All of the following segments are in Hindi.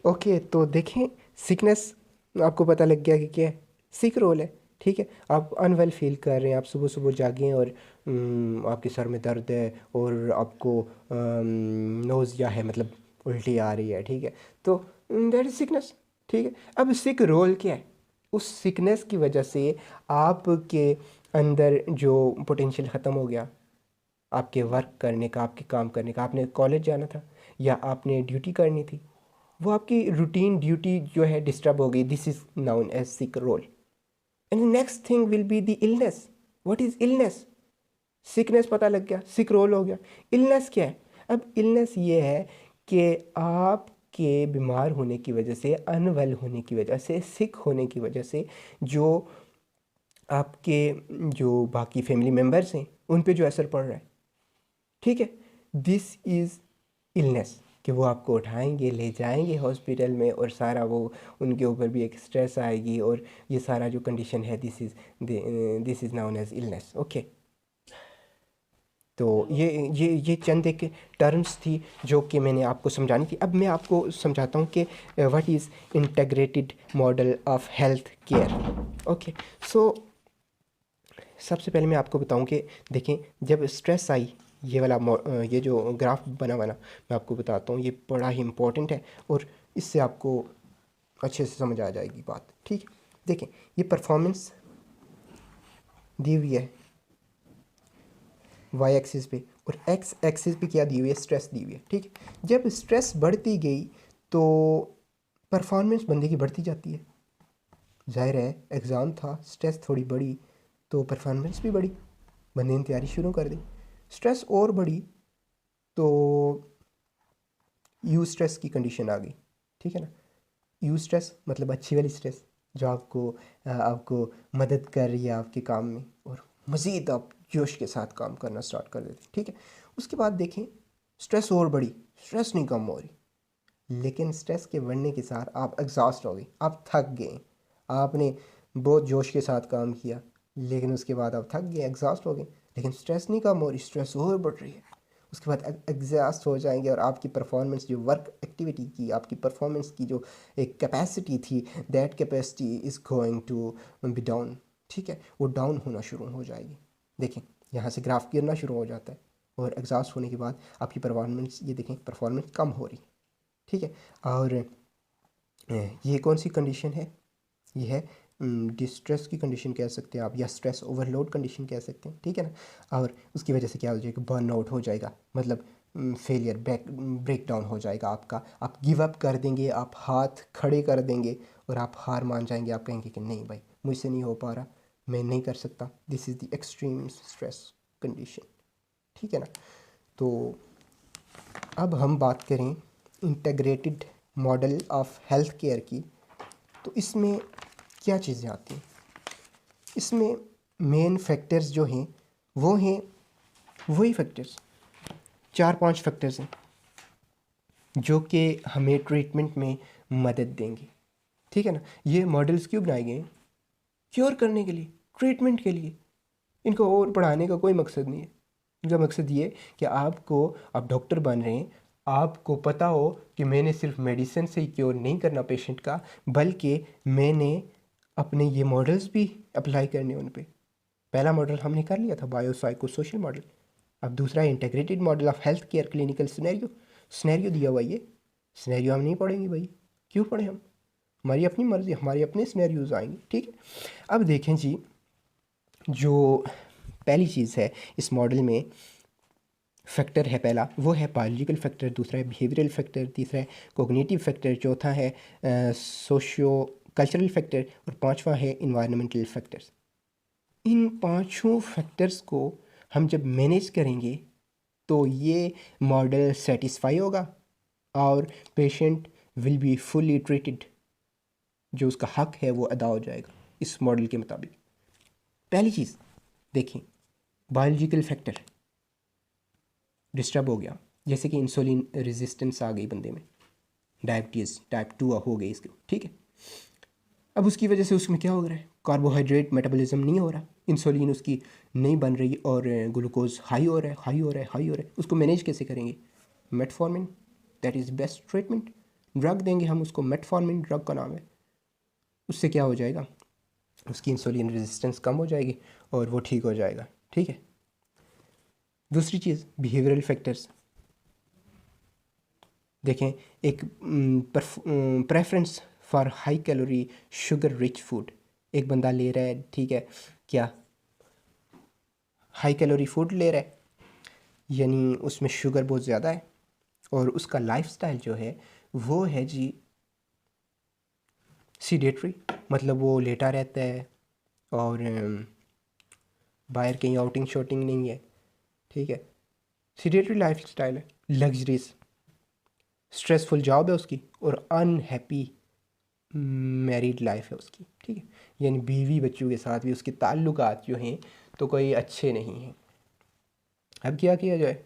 ओके, तो देखें, सिकनेस आपको पता लग गया कि क्या है, सिक रोल है। ठीक है, आप अनवेल फील कर रहे हैं, आप सुबह सुबह जागें और आपके सर में दर्द है और आपको नोज़ या है, मतलब उल्टी आ रही है। ठीक है, तो दैट इज़ सिकनेस। ठीक है, अब सिक रोल क्या है? उस सिकनेस की वजह से आपके अंदर जो पोटेंशियल ख़त्म हो गया, आपके वर्क करने का, आपके काम करने का। आपने कॉलेज जाना था या आपने ड्यूटी करनी थी, वो आपकी रूटीन ड्यूटी जो है डिस्टर्ब हो गई। This is known as sick role. And next thing will be the illness. What is illness? Sickness पता लग गया, सिक रोल हो गया। इलनेस क्या है? अब इलनेस ये है कि आपके बीमार होने की वजह से, अनवेल होने की वजह से, सिक होने की वजह से जो आपके जो बाकी फैमिली मेम्बर्स हैं उन पे जो असर पड़ रहा है। ठीक है, दिस इज़ इलनेस, कि वो आपको उठाएंगे, ले जाएंगे हॉस्पिटल में और सारा वो उनके ऊपर भी एक स्ट्रेस आएगी और ये सारा जो कंडीशन है, this is known as illness. Okay, तो ये चंद एक टर्म्स थी जो कि मैंने आपको समझानी थी। अब मैं आपको समझाता हूँ कि what is integrated model of health care. Okay, so सबसे पहले मैं आपको बताऊं कि देखें, जब स्ट्रेस आई, ये जो ग्राफ बना हुआ ना, मैं आपको बताता हूँ, ये बड़ा ही इम्पोर्टेंट है और इससे आपको अच्छे से समझ आ जाएगी बात। ठीक है, देखें, ये परफॉर्मेंस दी हुई है वाई एक्सिस पे और एक्स एक्सिस पे क्या दी हुई है, स्ट्रेस दी हुई है। ठीक है, जब स्ट्रेस बढ़ती गई तो परफॉर्मेंस बंदे की बढ़ती जाती है। जाहिर है, एग्ज़ाम था, स्ट्रेस थोड़ी बढ़ी तो परफॉर्मेंस भी बढ़ी, बंदे ने तैयारी शुरू कर दी। स्ट्रेस और बढ़ी तो यू स्ट्रेस की कंडीशन आ गई। ठीक है ना, यू स्ट्रेस मतलब अच्छी वाली स्ट्रेस, जो आपको मदद कर रही है आपके काम में और मज़ीद आप जोश के साथ काम करना स्टार्ट कर देते। ठीक है, उसके बाद देखें, स्ट्रेस और बढ़ी, स्ट्रेस नहीं कम हो रही, लेकिन स्ट्रेस के बढ़ने के साथ आप एग्जॉस्ट हो गए, आप थक गए। आपने बहुत जोश के साथ काम किया लेकिन उसके बाद आप थक गए, एग्जॉस्ट हो गए, लेकिन स्ट्रेस नहीं कम हो रही, स्ट्रेस और बढ़ रही है। उसके बाद एग्जॉस्ट हो जाएंगे और आपकी परफॉर्मेंस, जो वर्क एक्टिविटी की आपकी परफॉर्मेंस की जो एक कैपेसिटी थी, that capacity is going to be down. ठीक है, वो डाउन होना शुरू हो जाएगी। देखें, यहाँ से ग्राफ गिरना शुरू हो जाता है और एग्जॉस्ट होने के बाद आपकी परफॉर्मेंस, ये देखें, परफॉर्मेंस कम हो रही। ठीक है, और ये कौन सी कंडीशन है? ये है डिस्ट्रेस की कंडीशन कह सकते हैं आप, या स्ट्रेस ओवरलोड कंडीशन कह सकते हैं। ठीक है ना, और उसकी वजह से क्या हो जाएगा, बर्न आउट हो जाएगा, मतलब फेलियर, ब्रेक डाउन हो जाएगा आपका। आप गिव अप कर देंगे, आप हाथ खड़े कर देंगे और आप हार मान जाएंगे। आप कहेंगे कि नहीं भाई, मुझसे नहीं हो पा रहा, मैं नहीं कर सकता। This is the extreme stress condition. ठीक है ना, तो अब हम बात करें integrated model of health care की, तो इसमें क्या चीज़ें आती हैं? इसमें मेन फैक्टर्स जो हैं वो हैं वही फैक्टर्स, 4-5 फैक्टर्स हैं जो कि हमें ट्रीटमेंट में मदद देंगे। ठीक है ना, ये मॉडल्स क्यों बनाए गए हैं? क्योर करने के लिए, ट्रीटमेंट के लिए। इनको और पढ़ाने का कोई मकसद नहीं है। इनका मकसद ये कि आप डॉक्टर बन रहे हैं, आपको पता हो कि मैंने सिर्फ मेडिसिन से ही क्योर नहीं करना पेशेंट का, बल्कि मैंने अपने ये मॉडल्स भी अप्लाई करने उन पे। पहला मॉडल हमने कर लिया था, बायो साइको सोशल मॉडल। अब दूसरा है integrated model of health care clinical scenario. Scenario दिया हुआ, ये सिनेरियो हम नहीं पढ़ेंगे भाई, क्यों पढ़ें हम? हमारी अपनी मर्ज़ी, हमारे अपने सिनेरियोज आएंगे। ठीक है, अब देखें जी, जो पहली चीज़ है इस मॉडल में, फैक्टर है पहला, वो है बायोलॉजिकल फैक्टर, दूसरा है बिहेवियरल फैक्टर, तीसरा है कोग्निटिव फैक्टर, चौथा है सोशियो कल्चरल फैक्टर और पांचवा है इन्वायरमेंटल फैक्टर्स। इन पांचों फैक्टर्स को हम जब मैनेज करेंगे तो ये मॉडल सेटिस्फाई होगा और patient will be fully treated, जो उसका हक है वो अदा हो जाएगा इस मॉडल के मुताबिक। पहली चीज़ देखें, बायोलॉजिकल फैक्टर डिस्टर्ब हो गया, जैसे कि इंसुलिन रेजिस्टेंस आ गई बंदे में, डायबिटीज़ टाइप 2 हो गई इसको। ठीक है, अब उसकी वजह से उसमें क्या हो रहा है, कार्बोहाइड्रेट मेटाबॉलिज्म नहीं हो रहा, इंसुलिन उसकी नहीं बन रही और ग्लूकोज हाई हो रहा है, हाई हो रहा है, हाई हो रहा है। उसको मैनेज कैसे करेंगे? Metformin, that is best treatment. Drug देंगे हम उसको, मेटफॉर्मिन ड्रग का नाम है। उससे क्या हो जाएगा, उसकी इंसुलिन रेजिस्टेंस कम हो जाएगी और वो ठीक हो जाएगा। ठीक है। दूसरी चीज़ बिहेवियरल फैक्टर्स। देखें, एक preference for high calorie sugar rich food. एक बंदा ले रहा है, ठीक है, क्या हाई कैलोरी फूड ले रहा है, यानी उसमें शुगर बहुत ज़्यादा है, और उसका लाइफस्टाइल जो है वो है जी सीडेटरी, मतलब वो लेटा रहता है और बाहर कहीं आउटिंग शॉटिंग नहीं है। ठीक है, सीडेटरी लाइफस्टाइल है, लग्जरीज, स्ट्रेसफुल जॉब है उसकी, और अनहैप्पी मैरिड लाइफ है उसकी। ठीक है, यानी बीवी बच्चों के साथ भी उसके ताल्लुकात जो हैं तो कोई अच्छे नहीं हैं। अब क्या किया जाए,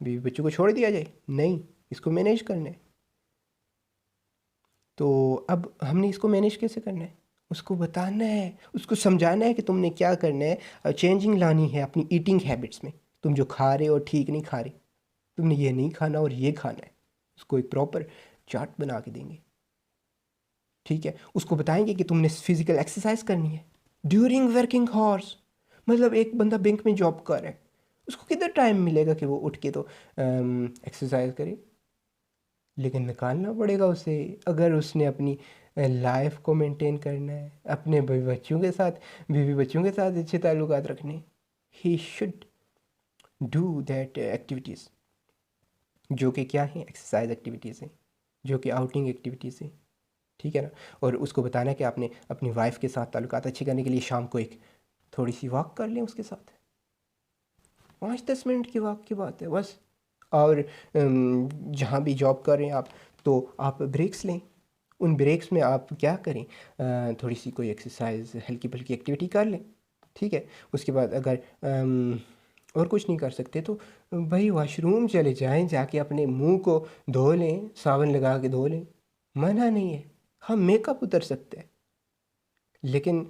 बीवी बच्चों को छोड़ दिया जाए? नहीं, इसको मैनेज करना है। तो अब हमने इसको मैनेज कैसे करना है, उसको बताना है, उसको समझाना है कि तुमने क्या करना है, चेंजिंग लानी है अपनी ईटिंग हैबिट्स में। तुम जो खा रहे हो ठीक नहीं खा रहे, तुमने ये नहीं खाना और ये खाना है। उसको एक प्रॉपर चार्ट बना के देंगे। ठीक है, उसको बताएंगे कि तुमने फिजिकल एक्सरसाइज करनी है ड्यूरिंग वर्किंग हॉर्स। मतलब एक बंदा बैंक में जॉब कर रहा है, उसको कितना टाइम मिलेगा कि वो उठ के तो एक्सरसाइज करे, लेकिन निकालना पड़ेगा उसे अगर उसने अपनी लाइफ को मेंटेन करना है, अपने बीवी बच्चों के साथ अच्छे ताल्लुकात रखने। He should do that activities, जो कि क्या है, एक्सरसाइज एक्टिविटीज़ हैं, जो कि आउटिंग एक्टिविटीज़ हैं। ठीक है ना। और उसको बताना है कि आपने अपनी वाइफ के साथ ताल्लुकात अच्छे करने के लिए शाम को एक थोड़ी सी वॉक कर लें उसके साथ, 5-10 मिनट की वॉक की बात है बस। और जहाँ भी जॉब कर रहे हैं आप, तो आप ब्रेक्स लें। उन ब्रेक्स में आप क्या करें, थोड़ी सी कोई एक्सरसाइज हल्की फुल्की एक्टिविटी कर लें। ठीक है, उसके बाद अगर और कुछ नहीं कर सकते तो भाई वॉशरूम चले जाएं, जाके अपने मुंह को धो लें, साबुन लगा के धो लें, मना नहीं है। हम मेकअप उतर सकते हैं, लेकिन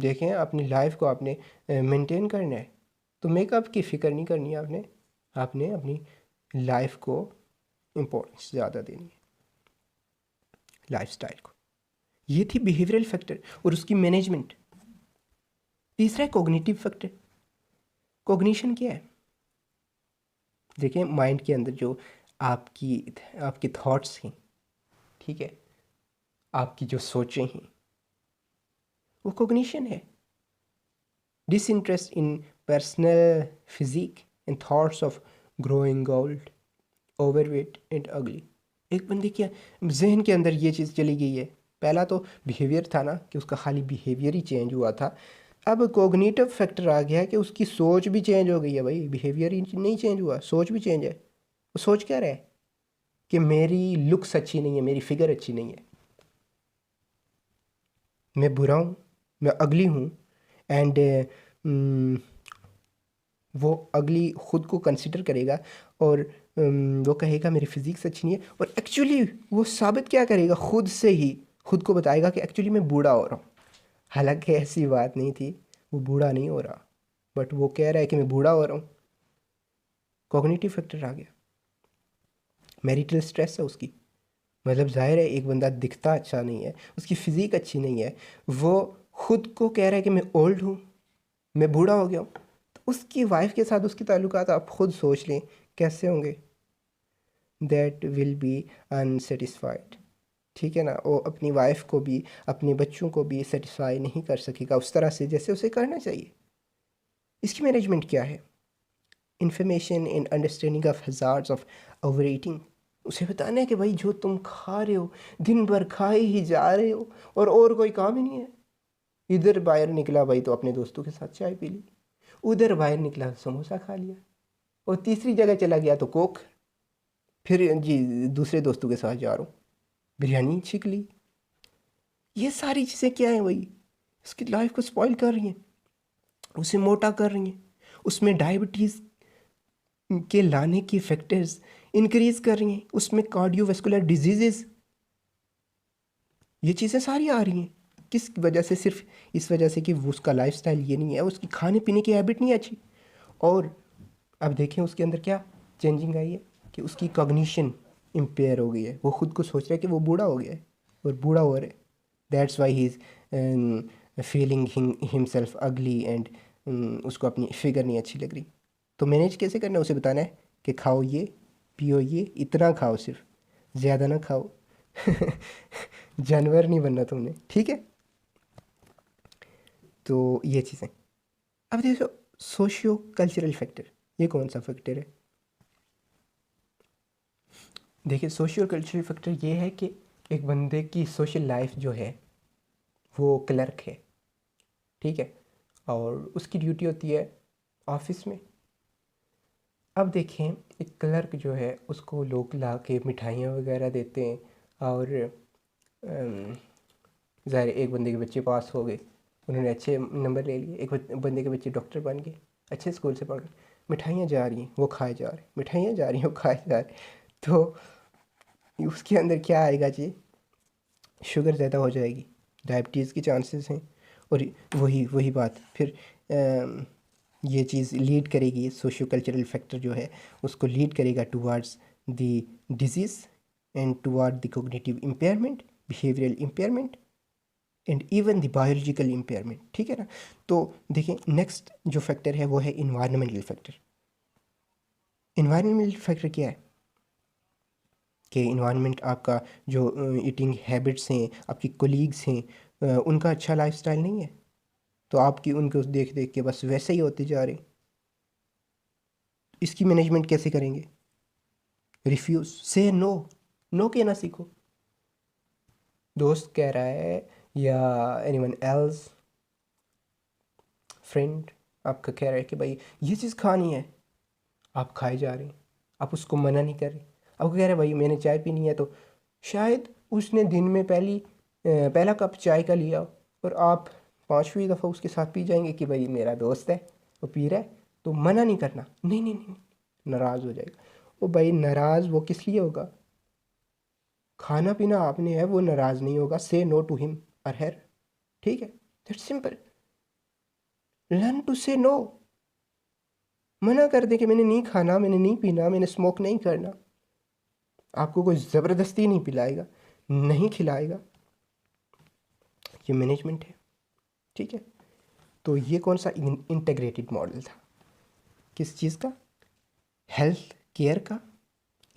देखें अपनी लाइफ को आपने मेंटेन करना है तो मेकअप की फ़िक्र नहीं करनी है आपने। आपने अपनी लाइफ को इम्पोर्टेंस ज़्यादा देनी है, लाइफस्टाइल को। ये थी बिहेवियरल फैक्टर और उसकी मैनेजमेंट। तीसरा है कोग्निटिव फैक्टर। कोग्निशन क्या है, देखिए माइंड के अंदर जो आपके थॉट्स हैं, ठीक है, आपकी जो सोचें हैं, वो कोग्निशन है। Disinterest in personal physique and thoughts of growing old, overweight and ugly. एक बंदे के जहन के अंदर ये चीज़ चली गई है। पहला तो बिहेवियर था ना, कि उसका खाली बिहेवियर ही चेंज हुआ था। अब कोग्निटिव फैक्टर आ गया है कि उसकी सोच भी चेंज हो गई है। भाई बिहेवियर ही नहीं चेंज हुआ, सोच भी चेंज है। वो सोच क्या रहा है कि मेरी लुक्स अच्छी नहीं है, मेरी फिगर अच्छी नहीं है, मैं बुरा हूँ, मैं अगली हूँ। एंड वो अगली खुद को कंसिडर करेगा और वो कहेगा मेरी फिजिक्स अच्छी नहीं है, और एक्चुअली वो साबित क्या करेगा, खुद से ही खुद को बताएगा कि एक्चुअली मैं बूढ़ा हो रहा हूँ। हालांकि ऐसी बात नहीं थी, वो बूढ़ा नहीं हो रहा, बट वो कह रहा है कि मैं बूढ़ा हो रहा हूँ। कॉग्निटिव फैक्टर आ गया। मैरिटल स्ट्रेस है उसकी, मतलब जाहिर है एक बंदा दिखता अच्छा नहीं है, उसकी फिजिक अच्छी नहीं है, वो खुद को कह रहा है कि मैं ओल्ड हूँ, मैं बूढ़ा हो गया हूँ। तो उसकी वाइफ के साथ उसकी ताल्लुकात आप खुद सोच लें कैसे होंगे। That will be unsatisfied. ठीक है ना, वो अपनी वाइफ को भी अपने बच्चों को भी सेटिस्फाई नहीं कर सकेगा उस तरह से जैसे उसे करना चाहिए। इसकी मैनेजमेंट क्या है, information and understanding of hazards of over eating. उसे बताना है कि भाई जो तुम खा रहे हो, दिन भर खाए ही जा रहे हो और कोई काम ही नहीं है। इधर बाहर निकला भाई तो अपने दोस्तों के साथ चाय पी ली, उधर बाहर निकला तो समोसा खा लिया, और तीसरी जगह चला गया तो कोक, फिर जी दूसरे दोस्तों के साथ जा रहा हूँ, बिरयानी छीक ली। ये सारी चीज़ें क्या हैं भाई, उसकी लाइफ को स्पॉइल कर रही हैं, उसे मोटा कर रही हैं, उसमें डायबिटीज़ के लाने की फैक्टर्स इंक्रीज कर रही हैं, उसमें कार्डियोवैस्कुलर डिजीजेस, ये चीज़ें सारी आ रही हैं। किस वजह से, सिर्फ इस वजह से कि वो उसका लाइफस्टाइल ये नहीं है, उसकी खाने पीने की हैबिट नहीं अच्छी। और अब देखें उसके अंदर क्या चेंजिंग आई है कि उसकी कॉग्निशन इम्पेयर हो गई है, वो खुद को सोच रहा है कि वो बूढ़ा हो गया है और बूढ़ा हो रहा है। That's why he is feeling himself अगली एंड उसको अपनी फिगर नहीं अच्छी लग रही। तो मैनेज कैसे करना है, उसे बताना है कि खाओ ये, पियो ये, इतना खाओ, सिर्फ ज़्यादा ना खाओ। जानवर नहीं बनना तुमने, ठीक है। तो ये चीज़ें। अब देखो सोशियो कल्चरल फैक्टर, ये कौन सा फैक्टर है? देखिए सोशियो कल्चरल फैक्टर ये है कि एक बंदे की सोशल लाइफ जो है वो क्लर्क है, ठीक है, और उसकी ड्यूटी होती है ऑफिस में। अब देखें एक क्लर्क जो है उसको लोग ला के मिठाइयाँ वगैरह देते हैं, और ज़ाहिर एक बंदे के बच्चे पास हो गए, उन्होंने अच्छे नंबर ले लिए, एक बंदे के बच्चे डॉक्टर बन गए, अच्छे स्कूल से पढ़ गए, मिठाइयाँ जा रही हैं वो खाए जा रहे, मिठाइयाँ जा रही हैं वो खाए जा रहे, तो उसके अंदर क्या आएगा जी? शुगर ज़्यादा हो जाएगी, डायबिटीज़ के चांसेस हैं। और वही वही बात फिर ये चीज़ लीड करेगी, सोशियो कल्चरल फैक्टर जो है उसको लीड करेगा towards the disease and toward the cognitive impairment, behavioural impairment and even the biological impairment, ठीक है ना। तो देखें नेक्स्ट जो फैक्टर है वो है इन्वायरमेंटल फैक्टर। इन्वायरमेंटल फैक्टर क्या है कि इन्वायरमेंट आपका जो ईटिंग हैबिट्स हैं, आपकी कोलीग्स हैं, उनका अच्छा लाइफस्टाइल नहीं है, तो आपकी उनको देख देख के बस वैसे ही होते जा रहे। इसकी मैनेजमेंट कैसे करेंगे? रिफ्यूज़, से नो, नो कहना सीखो। दोस्त कह रहा है या एनीवन एल्स फ्रेंड आपका कह रहा है कि भाई ये चीज़ खानी है, आप खाए जा रहे हैं, आप उसको मना नहीं कर रहे। आपको कह रहे हैं भाई मैंने चाय पीनी है, तो शायद उसने दिन में पहला कप चाय का लिया और आप 5वीं दफ़ा उसके साथ पी जाएंगे कि भाई मेरा दोस्त है वो पी रहा है, तो मना नहीं करना, नहीं नहीं नहीं, नाराज़ हो जाएगा। ओ भाई नाराज़ वो किस लिए होगा? खाना पीना आपने है, वो नाराज़ नहीं होगा। से नो टू हिम और हर, ठीक है, दैट्स सिंपल। लर्न टू से नो। मना कर दे कि मैंने नहीं खाना, मैंने नहीं पीना, मैंने स्मोक नहीं करना। आपको कोई ज़बरदस्ती नहीं पिलाएगा, नहीं खिलाएगा, ये मैनेजमेंट है, ठीक है। तो ये कौन सा इंटीग्रेटेड मॉडल था? किस चीज़ का? हेल्थ केयर का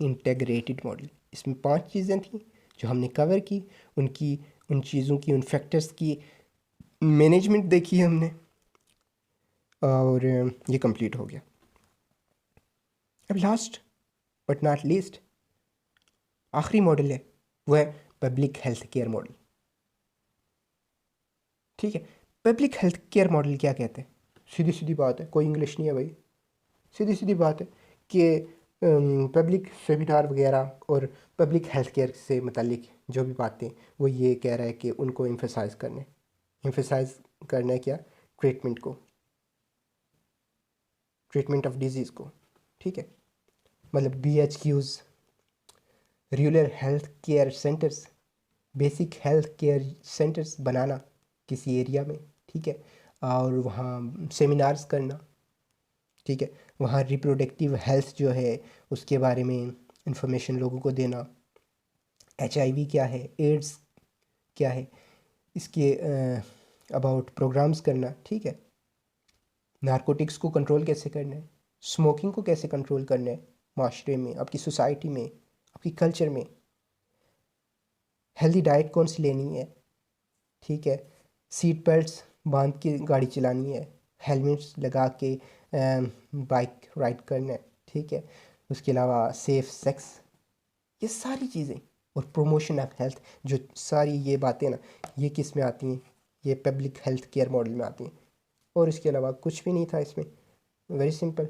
इंटीग्रेटेड मॉडल। इसमें 5 चीज़ें थी जो हमने कवर की, उनकी उन चीज़ों की, उन फैक्टर्स की मैनेजमेंट देखी हमने, और ये कंप्लीट हो गया। अब लास्ट बट नॉट लीस्ट आखिरी मॉडल है, वो है पब्लिक हेल्थ केयर मॉडल, ठीक है। पब्लिक हेल्थ केयर मॉडल क्या कहते हैं? सीधी सीधी बात है, कोई इंग्लिश नहीं है भाई, सीधी सीधी बात है कि पब्लिक सेमिनार वगैरह और पब्लिक हेल्थ केयर से मुतालिक जो भी बातें, वो ये कह रहा है कि उनको एम्फेसाइज करना है क्या? ट्रीटमेंट को, ट्रीटमेंट ऑफ डिजीज़ को, ठीक है। मतलब BHQs, rural health care centres, basic health care centres बनाना किसी एरिया में, ठीक है, और वहाँ सेमिनार्स करना, ठीक है, वहाँ रिप्रोडक्टिव हेल्थ जो है उसके बारे में इंफॉर्मेशन लोगों को देना, HIV क्या है, एड्स क्या है, इसके अबाउट प्रोग्राम्स करना, ठीक है। नारकोटिक्स को कंट्रोल कैसे करना है, स्मोकिंग को कैसे कंट्रोल करना है माशरे में, आपकी सोसाइटी में, आपकी कल्चर में, हेल्दी डाइट कौन सी लेनी है, ठीक है, सीट बेल्ट्स बांध के गाड़ी चलानी है, हेलमेट्स लगा के बाइक राइड करना है, ठीक है, उसके अलावा सेफ सेक्स, ये सारी चीज़ें, और प्रोमोशन ऑफ हेल्थ, जो सारी ये बातें ना, ये किस में आती हैं? ये पब्लिक हेल्थ केयर मॉडल में आती हैं। और इसके अलावा कुछ भी नहीं था इसमें, वेरी सिंपल।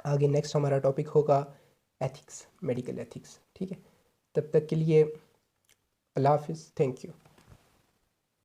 आगे नेक्स्ट हमारा टॉपिक होगा एथिक्स, मेडिकल एथिक्स, ठीक है। तब तक के लिए अल्लाह हाफिज़, थैंक यू।